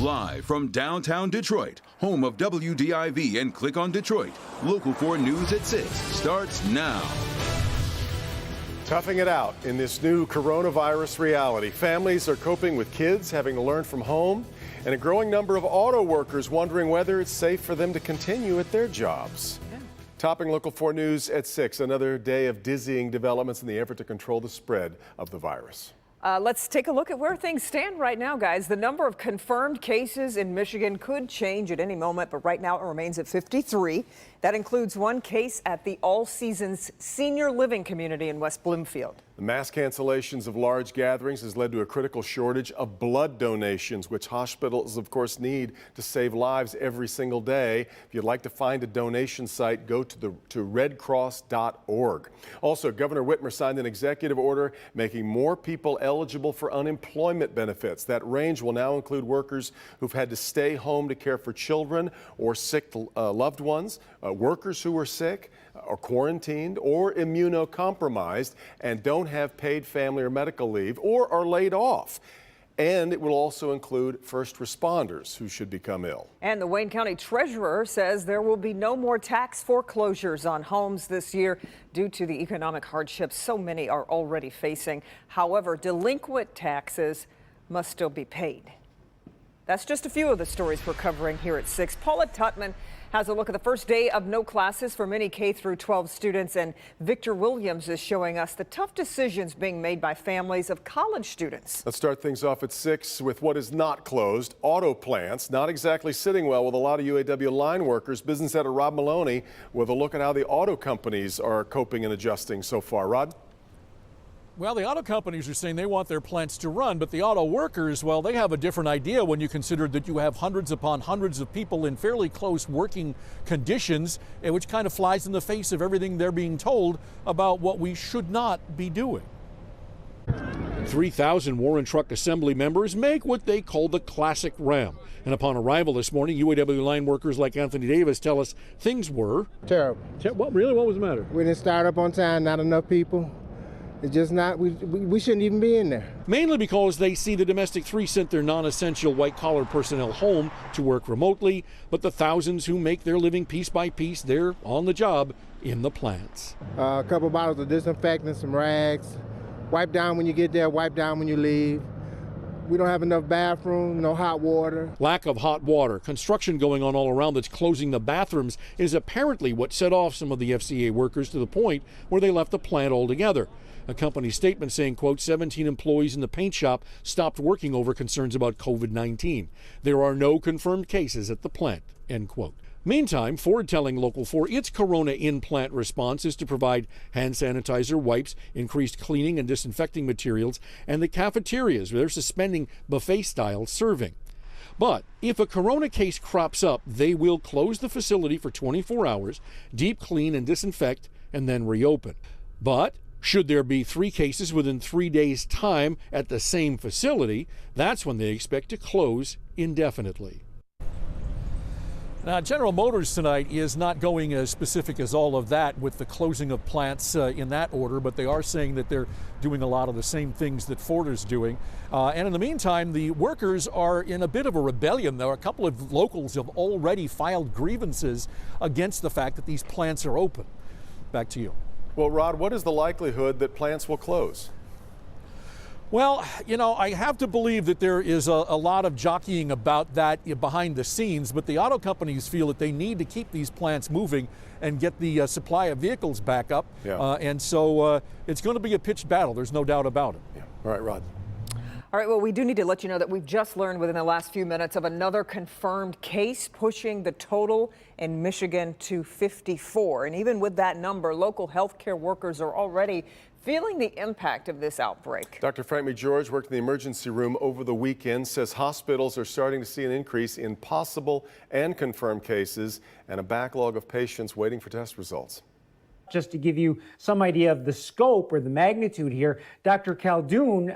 Live from downtown Detroit, home of WDIV and Click on Detroit, Local 4 News at 6 starts now. Toughing it out in this new coronavirus reality. Families are coping with kids having to learn from home, and a growing number of auto workers wondering whether it's safe for them to continue at their jobs. Topping Local 4 News at 6, another day of dizzying developments in the effort to control the spread of the virus. Let's take a look at where things stand right now, guys. The number of confirmed cases in Michigan could change at any moment, but right now it remains at 53. That includes one case at the All Seasons Senior Living Community in West Bloomfield. The mass cancellations of large gatherings has led to a critical shortage of blood donations, which hospitals, of course, need to save lives every single day. If you'd like to find a donation site, go to redcross.org. Also, Governor Whitmer signed an executive order making more people eligible for unemployment benefits. That range will now include workers who've had to stay home to care for children or sick loved ones, workers who are sick or quarantined or immunocompromised and don't have paid family or medical leave or are laid off. And it will also include first responders who should become ill. And the Wayne County Treasurer says there will be no more tax foreclosures on homes this year due to the economic hardships so many are already facing. However, delinquent taxes must still be paid. That's just a few of the stories we're covering here at 6. Paula Tutman has a look at the first day of no classes for many K-12 students, and Victor Williams is showing us the tough decisions being made by families of college students. Let's start things off at 6 with what is not closed. Auto plants, not exactly sitting well with a lot of UAW line workers. Business editor Rod Maloney with a look at how the auto companies are coping and adjusting so far. Rod? Well, the auto companies are saying they want their plants to run, but the auto workers, well, they have a different idea when you consider that you have hundreds upon hundreds of people in fairly close working conditions, which kind of flies in the face of everything they're being told about what we should not be doing. 3,000 Warren Truck Assembly members make what they call the classic Ram. And upon arrival this morning, UAW line workers like Anthony Davis tell us things were terrible. What was the matter? We didn't start up on time, not enough people. It's just not, we shouldn't even be in there. Mainly because they see the Domestic 3 sent their non-essential white-collar personnel home to work remotely, but the thousands who make their living piece by piece, they're on the job in the plants. A couple bottles of disinfectant, some rags. Wipe down when you get there, wipe down when you leave. We don't have enough bathroom, no hot water. Lack of hot water, construction going on all around that's closing the bathrooms is apparently what set off some of the FCA workers to the point where they left the plant altogether. A company statement saying, quote, 17 employees in the paint shop stopped working over concerns about COVID-19. There are no confirmed cases at the plant, end quote. Meantime, Ford telling Local 4 its Corona in-plant response is to provide hand sanitizer, wipes, increased cleaning and disinfecting materials, and the cafeterias where they're suspending buffet-style serving. But if a Corona case crops up, they will close the facility for 24 hours, deep clean and disinfect, and then reopen. But should there be 3 cases within 3 days' time at the same facility, that's when they expect to close indefinitely. Now, General Motors tonight is not going as specific as all of that with the closing of plants in that order, but they are saying that they're doing a lot of the same things that Ford is doing. And in the meantime, the workers are in a bit of a rebellion. There are a couple of locals have already filed grievances against the fact that these plants are open. Back to you. Well, Rod, what is the likelihood that plants will close? Well, you know, I have to believe that there is a lot of jockeying about that behind the scenes, but the auto companies feel that they need to keep these plants moving and get the supply of vehicles back up. Yeah. And so it's going to be a pitched battle. There's no doubt about it. Yeah. All right, Rod. All right, well, we do need to let you know that we've just learned within the last few minutes of another confirmed case, pushing the total in Michigan to 54. And even with that number, local healthcare workers are already feeling the impact of this outbreak. Dr. Frank McGeorge worked in the emergency room over the weekend, says hospitals are starting to see an increase in possible and confirmed cases and a backlog of patients waiting for test results. Just to give you some idea of the scope or the magnitude here, Dr. Caldoun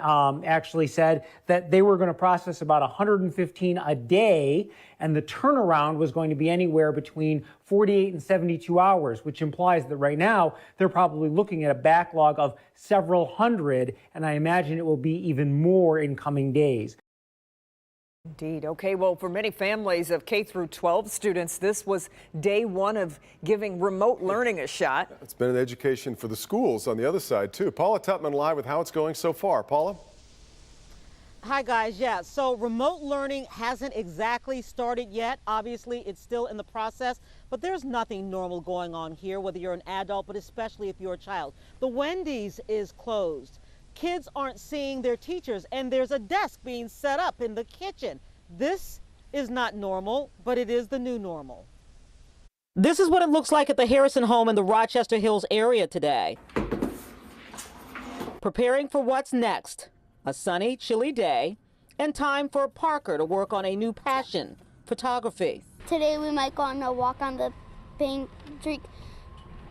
actually said that they were going to process about 115 a day, and the turnaround was going to be anywhere between 48 and 72 hours, which implies that right now they're probably looking at a backlog of several hundred, and I imagine it will be even more in coming days. Indeed. Okay, well, for many families of K through 12 students, this was day one of giving remote learning a shot. It's been an education for the schools on the other side, too. Paula Tutman live with how it's going so far. Paula? Hi, guys. Yeah, so remote learning hasn't exactly started yet. Obviously, it's still in the process, but there's nothing normal going on here, whether you're an adult, but especially if you're a child. The Wendy's is closed. Kids aren't seeing their teachers, and there's a desk being set up in the kitchen. This is not normal, but it is the new normal. This is what it looks like at the Harrison home in the Rochester Hills area today. Preparing for what's next. A sunny, chilly day, and time for Parker to work on a new passion, photography. Today we might go on a walk on the Paint Creek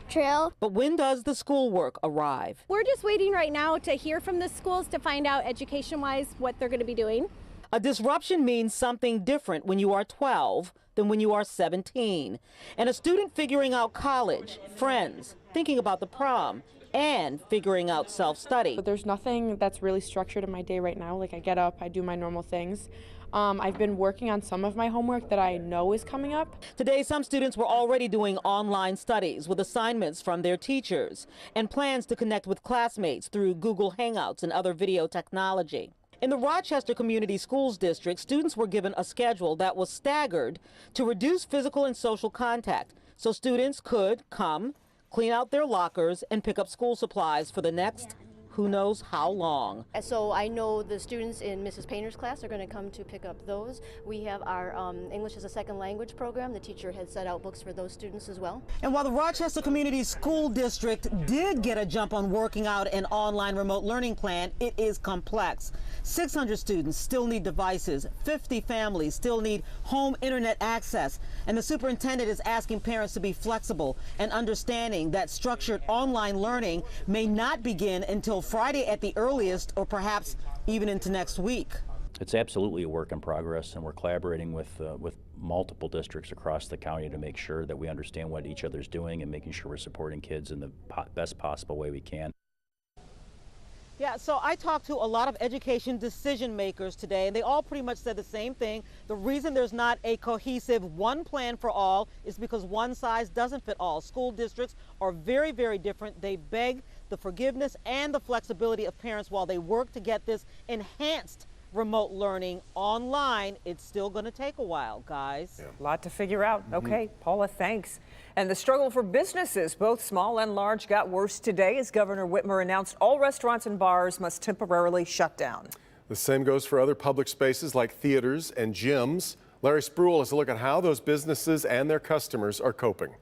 Trail. But when does the schoolwork arrive? We're just waiting right now to hear from the schools to find out education-wise what they're going to be doing. A disruption means something different when you are 12 than when you are 17. And a student figuring out college, friends, thinking about the prom, and figuring out self-study. There's nothing that's really structured in my day right now. Like I get up, I do my normal things. I've been working on some of my homework that I know is coming up. Today, some students were already doing online studies with assignments from their teachers and plans to connect with classmates through Google Hangouts and other video technology. In the Rochester Community Schools District, students were given a schedule that was staggered to reduce physical and social contact, so students could come, clean out their lockers, and pick up school supplies for the next who knows how long. So I know the students in Mrs. Painter's class are going to come to pick up those. We have our English as a Second Language program. The teacher had set out books for those students as well. And while the Rochester Community School District did get a jump on working out an online remote learning plan, it is complex. 600 students still need devices, 50 families still need home internet access, and the superintendent is asking parents to be flexible and understanding that structured online learning may not begin until Friday at the earliest, or perhaps even into next week. It's absolutely a work in progress, and we're collaborating with multiple districts across the county to make sure that we understand what each other's doing and making sure we're supporting kids in the best possible way we can. Yeah, so I talked to a lot of education decision makers today, and they all pretty much said the same thing. The reason there's not a cohesive one plan for all is because one size doesn't fit all. School districts are very, very different. They beg the forgiveness and the flexibility of parents while they work to get this enhanced remote learning online. It's still going to take a while, guys. A lot to figure out. Okay, Paula, thanks. And the struggle for businesses, both small and large, got worse today as Governor Whitmer announced all restaurants and bars must temporarily shut down. The same goes for other public spaces like theaters and gyms. Larry Spruill has a look at how those businesses and their customers are coping.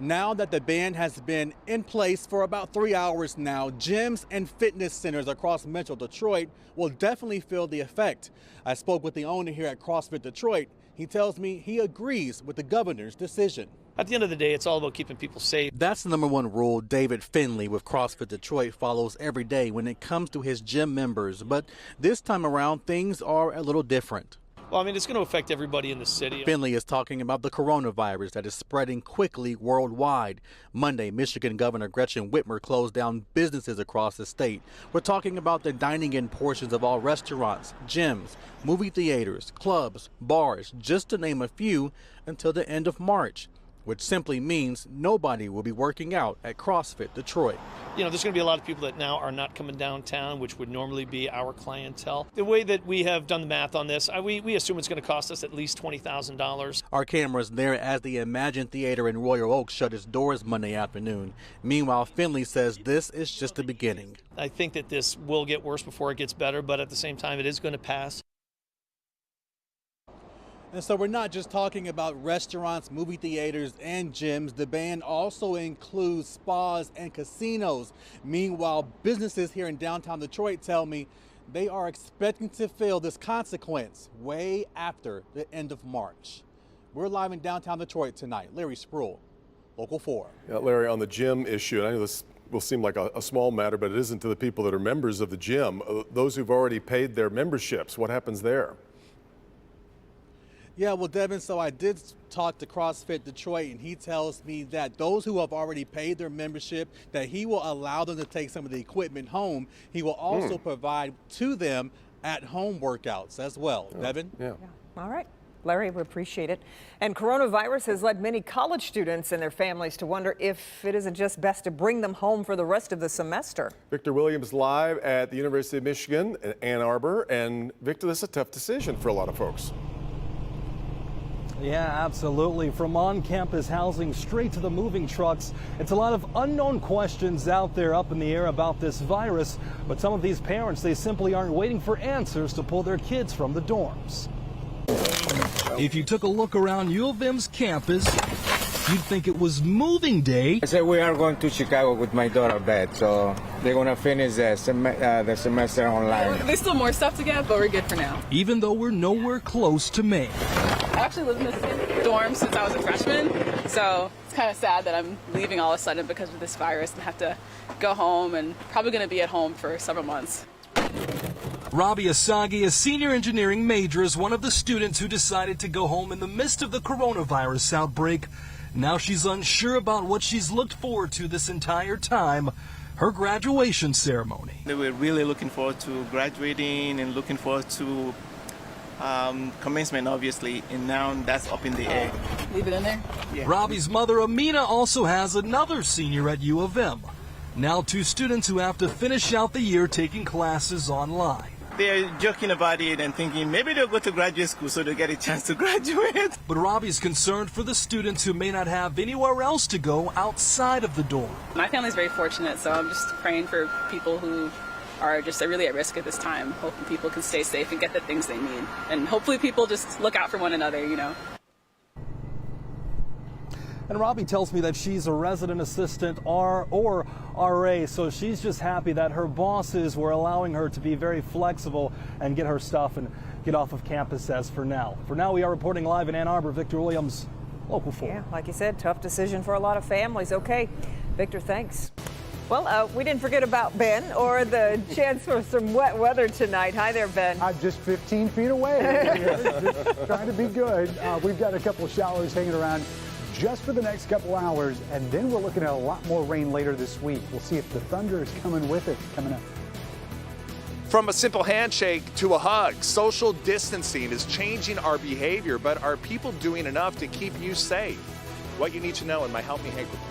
Now that the ban has been in place for about 3 hours now, gyms and fitness centers across Metro Detroit will definitely feel the effect. I spoke with the owner here at CrossFit Detroit. He tells me he agrees with the governor's decision. At the end of the day, it's all about keeping people safe. That's the number one rule David Finley with CrossFit Detroit follows every day when it comes to his gym members. But this time around, things are a little different. Well, I mean, it's going to affect everybody in the city. Finley is talking about the coronavirus that is spreading quickly worldwide. Monday, Michigan Governor Gretchen Whitmer closed down businesses across the state. We're talking about the dining-in portions of all restaurants, gyms, movie theaters, clubs, bars, just to name a few, until the end of March, which simply means nobody will be working out at CrossFit Detroit. You know, there's going to be a lot of people that now are not coming downtown, which would normally be our clientele. The way that we have done the math on this, we assume it's going to cost us at least $20,000. Our cameras there as the Imagine Theater in Royal Oak shut its doors Monday afternoon. Meanwhile, Finley says this is just the beginning. I think that this will get worse before it gets better, but at the same time, it is going to pass. And so we're not just talking about restaurants, movie theaters, and gyms. The ban also includes spas and casinos. Meanwhile, businesses here in downtown Detroit tell me they are expecting to feel this consequence way after the end of March. We're live in downtown Detroit tonight. Larry Spruill, Local 4. Yeah, Larry, on the gym issue, and I know this will seem like a small matter, but it isn't to the people that are members of the gym. Those who've already paid their memberships, what happens there? Yeah, well, Devin, so I did talk to CrossFit Detroit, and he tells me that those who have already paid their membership, that he will allow them to take some of the equipment home. He will also provide to them at-home workouts as well. Devin? Yeah. All right. Larry, we appreciate it. And coronavirus has led many college students and their families to wonder if it isn't just best to bring them home for the rest of the semester. Victor Williams live at the University of Michigan in Ann Arbor. And Victor, this is a tough decision for a lot of folks. Yeah, absolutely. From on-campus housing straight to the moving trucks, it's a lot of unknown questions out there up in the air about this virus. But some of these parents, they simply aren't waiting for answers to pull their kids from the dorms. If you took a look around U of M's campus, you'd think it was moving day. I said we are going to Chicago with my daughter, Beth, so they're going to finish the semester online. There's still more stuff to get, but we're good for now. Even though we're nowhere close to May. I actually lived in the dorm since I was a freshman, so it's kind of sad that I'm leaving all of a sudden because of this virus and have to go home and probably going to be at home for several months. Robbie Asagi, a senior engineering major, is one of the students who decided to go home in the midst of the coronavirus outbreak. Now she's unsure about what she's looked forward to this entire time, her graduation ceremony. We're really looking forward to graduating and looking forward to commencement, obviously, and now that's up in the air. Leave it in there? Yeah. Robbie's mother, Amina, also has another senior at U of M. Now 2 students who have to finish out the year taking classes online. They're joking about it and thinking maybe they'll go to graduate school so they'll get a chance to graduate. But Robbie's concerned for the students who may not have anywhere else to go outside of the dorm. My family's very fortunate, so I'm just praying for people who are just really at risk at this time, hoping people can stay safe and get the things they need. And hopefully people just look out for one another, you know. And Robbie tells me that she's a resident assistant or RA, so she's just happy that her bosses were allowing her to be very flexible and get her stuff and get off of campus as for now. For now, we are reporting live in Ann Arbor. Victor Williams, Local 4. Yeah, like you said, tough decision for a lot of families. Okay, Victor, thanks. Well, we didn't forget about Ben or the chance for some wet weather tonight. Hi there, Ben. I'm just 15 feet away. Just trying to be good. We've got a couple of showers hanging around just for the next couple hours, and then we're looking at a lot more rain later this week. We'll see if the thunder is coming with it coming up. From a simple handshake to a hug, social distancing is changing our behavior, but are people doing enough to keep you safe? What you need to know in my Help Me Hank report.